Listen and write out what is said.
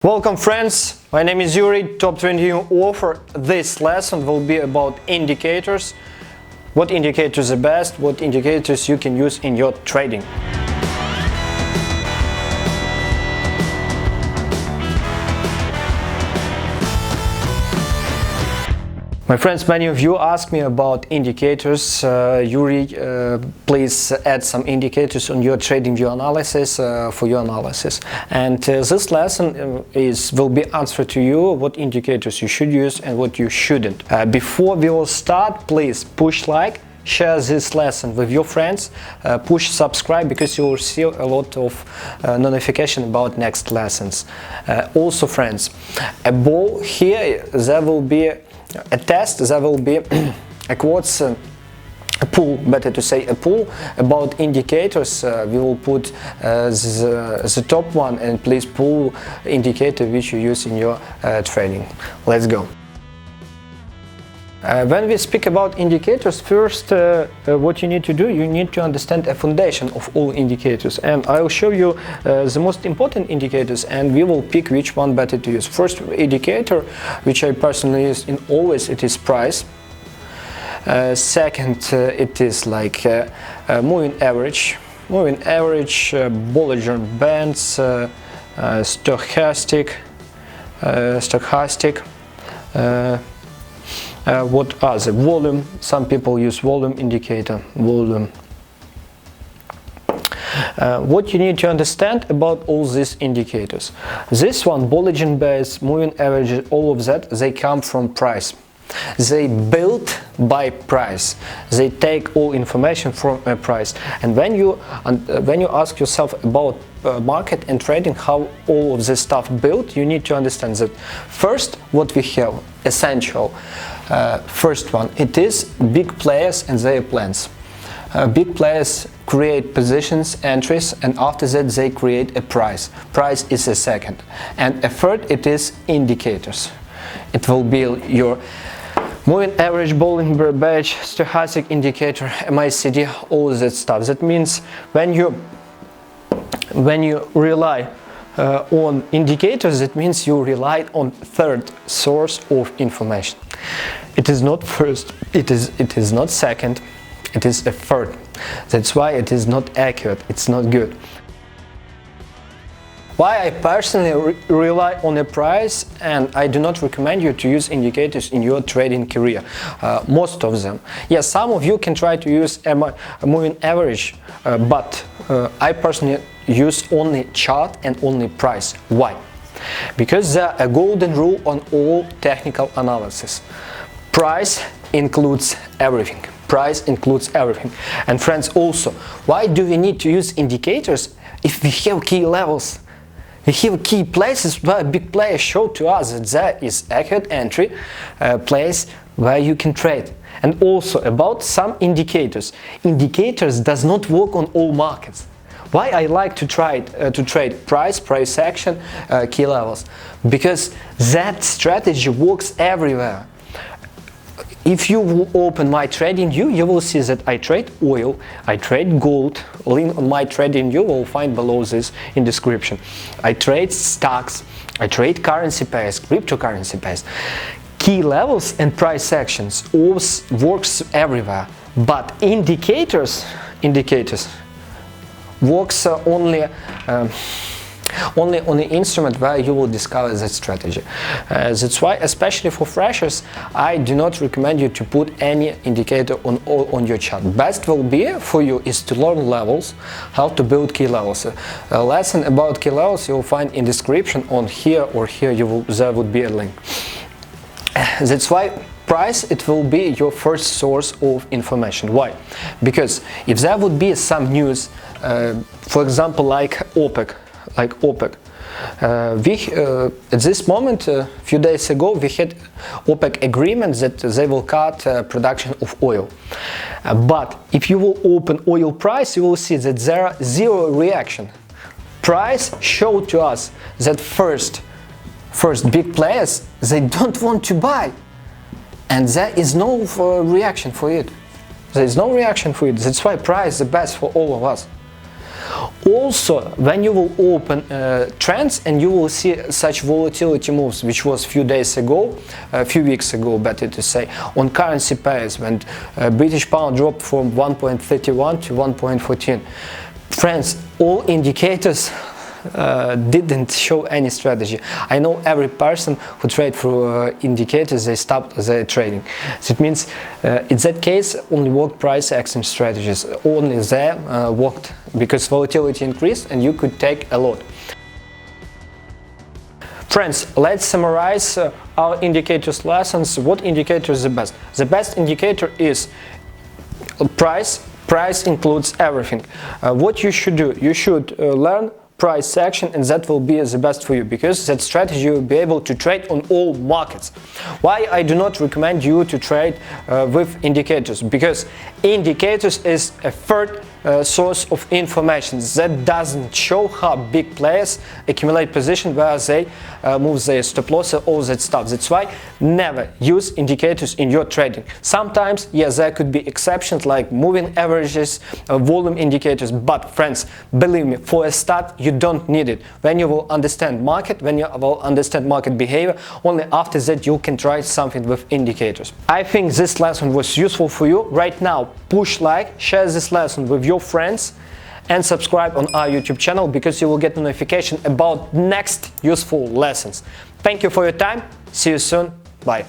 Welcome friends, my name is Yuri, top 20 author. This lesson will be about indicators, what indicators are best, what indicators you can use in your trading. My friends, many of you ask me about indicators. Yuri, please add some indicators on your trading view analysis for your analysis. And this lesson will be answer to you what indicators you should use and what you shouldn't. Before we will start, please push like, share this lesson with your friends, push subscribe because you will see a lot of notification about next lessons. Also friends, above here there will be a test, there will be a quotes, a pool, better to say a pool about indicators. We will put the top one, and please pull indicator which you use in your trading. Let's go. When we speak about indicators, first what you need to do, you need to understand a foundation of all indicators, and I will show you the most important indicators, and we will pick which one better to use. First indicator, which I personally use in always, it is price. Second, it is like moving average, Bollinger bands, stochastic, what other? Volume. Some people use volume indicator. Volume. What you need to understand about all these indicators. This one, Bollinger bands, moving averages, all of that, they come from price. They built by price. They take all information from a price. And when you ask yourself about market and trading, how all of this stuff built, you need to understand that first what we have essential. First one, it is big players and their plans. Big players create positions, entries, and after that they create a price. Price is a second. And a third, it is indicators. It will be your moving average, Bollinger Band, stochastic indicator, MACD, all that stuff. That means when you rely on indicators, that means you rely on third source of information. It is not first, it is not second, it is a third. That's why it is not accurate, it's not good. Why I personally rely on a price, and I do not recommend you to use indicators in your trading career. Most of them. Yes, some of you can try to use a moving average, but I personally use only chart and only price. Why? Because there are a golden rule on all technical analysis. Price includes everything. Price includes everything. And friends, also, why do we need to use indicators if we have key levels? We have key places where big players show to us that there is accurate entry place where you can trade. And also about some indicators. Indicators does not work on all markets. Why I like to trade price action, key levels? Because that strategy works everywhere. If you will open my trading view, you will see that I trade oil, I trade gold. Link on my trading view will find below this in description. I trade stocks, I trade currency pairs, cryptocurrency pairs. Key levels and price actions all works everywhere, but indicators works only on the instrument where you will discover that strategy. That's why, especially for freshers, I do not recommend you to put any indicator on your chart. Best will be for you is to learn levels, how to build key levels. A lesson about key levels you will find in description on here or here. There would be a link. That's why price, it will be your first source of information. Why? Because if there would be some news, for example, like OPEC, at this moment, a few days ago, we had OPEC agreement that they will cut production of oil. But if you will open oil price, you will see that there are zero reaction. Price showed to us that first big players, they don't want to buy, and there is no reaction for it. There is no reaction for it. That's why price is the best for all of us. Also, when you will open trends and you will see such volatility moves, which was few days ago, a few weeks ago, better to say, on currency pairs, when British pound dropped from 1.31 to 1.14. Friends, all indicators didn't show any strategy. I know every person who trade through indicators, they stopped their trading. So it means in that case only worked price action strategies, only there worked because volatility increased and you could take a lot. Friends, let's summarize our indicators lessons. What indicator is the best? The best indicator is price. Price includes everything. What you should do, you should learn price action, and that will be the best for you, because that strategy you will be able to trade on all markets. Why I do not recommend you to trade with indicators? Because indicators is a third source of information that doesn't show how big players accumulate position, where they move their stop loss and all that stuff. That's why never use indicators in your trading. Sometimes, yes, there could be exceptions like moving averages, volume indicators, but friends, believe me, for a start you don't need it. When you will understand market, when you will understand market behavior, only after that you can try something with indicators. I think this lesson was useful for you. Right now, push like, share this lesson with your friends, and subscribe on our YouTube channel, because you will get a notification about next useful lessons. Thank you for your time. See you soon. Bye.